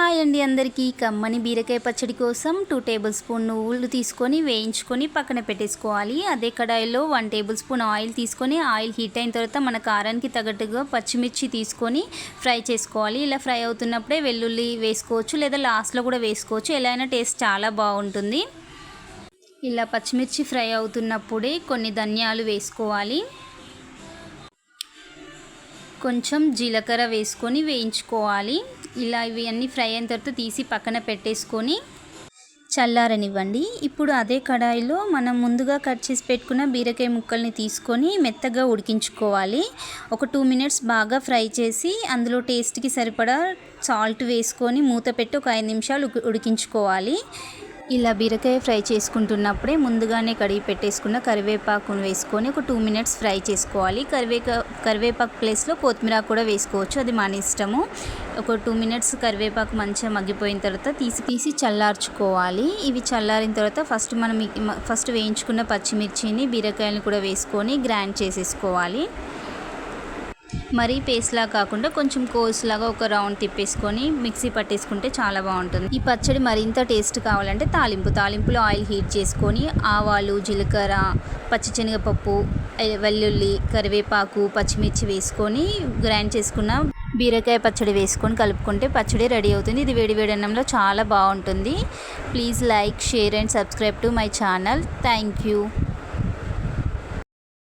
Hi అండి అందరికీ కమ్మని బీరకాయ పచ్చడి కోసం 2 టేబుల్ స్పూన్ నువ్వులు తీసుకొని వేయించుకొని పక్కన పెట్టేసుకోవాలి. అదే కడాయిలో 1 టేబుల్ స్పూన్ ఆయిల్ తీసుకొని ఆయిల్ హీట్ అయిన తర్వాత మన కారానికి తగ్గట్టుగా పచ్చిమిర్చి తీసుకొని ఫ్రై చేసుకోవాలి. ఇలా ఫ్రై అవుతున్నప్పుడే వెల్లుల్లి వేసుకోవచ్చు, లేదా లాస్ట్లో కూడా వేసుకోవచ్చు. ఎలా అయినా టేస్ట్ చాలా బాగుంటుంది. ఇలా పచ్చిమిర్చి ఫ్రై అవుతున్నప్పుడే కొన్ని ధనియాలు వేసుకోవాలి, కొంచెం జీలకర్ర వేసుకొని వేయించుకోవాలి. ఇలా ఇవి అన్నీ ఫ్రై అయిన తర్వాత తీసి పక్కన పెట్టేసుకొని చల్లారనివ్వండి. ఇప్పుడు అదే కడాయిలో మనం ముందుగా కట్ చేసి పెట్టుకున్న బీరకాయ ముక్కల్ని తీసుకొని మెత్తగా ఉడికించుకోవాలి. ఒక 2 మినిట్స్ బాగా ఫ్రై చేసి అందులో టేస్ట్కి సరిపడా సాల్ట్ వేసుకొని మూత పెట్టి ఒక 5 నిమిషాలు ఉడికించుకోవాలి. ఇలా బీరకాయ ఫ్రై చేసుకుంటున్నప్పుడే ముందుగానే కడిగి పెట్టేసుకున్న కరివేపాకును వేసుకొని ఒక 2 మినిట్స్ ఫ్రై చేసుకోవాలి. కరివేపాకు ప్లేస్లో కొత్తిమీర కూడా వేసుకోవచ్చు, అది మన ఇష్టము. ఒక 2 మినిట్స్ కరివేపాకు మంచిగా మగ్గిపోయిన తర్వాత తీసి చల్లార్చుకోవాలి. ఇవి చల్లారిన తర్వాత ఫస్ట్ వేయించుకున్న పచ్చిమిర్చిని బీరకాయలను కూడా వేసుకొని గ్రైండ్ చేసేసుకోవాలి. మరీ పేస్ట్లా కాకుండా కొంచెం కోర్స్లాగా ఒక రౌండ్ తిప్పేసుకొని మిక్సీ పట్టేసుకుంటే చాలా బాగుంటుంది. ఈ పచ్చడి మరింత టేస్ట్ కావాలంటే తాలింపులో ఆయిల్ హీట్ చేసుకొని ఆవాలు, జీలకర్ర, పచ్చిశనగపప్పు, వెల్లుల్లి, కరివేపాకు, పచ్చిమిర్చి వేసుకొని గ్రైండ్ చేసుకున్న బీరకాయ పచ్చడి వేసుకొని కలుపుకుంటే పచ్చడి రెడీ అవుతుంది. ఇది వేడి అన్నంలో చాలా బాగుంటుంది. Please like, share and subscribe to my channel. Thank you.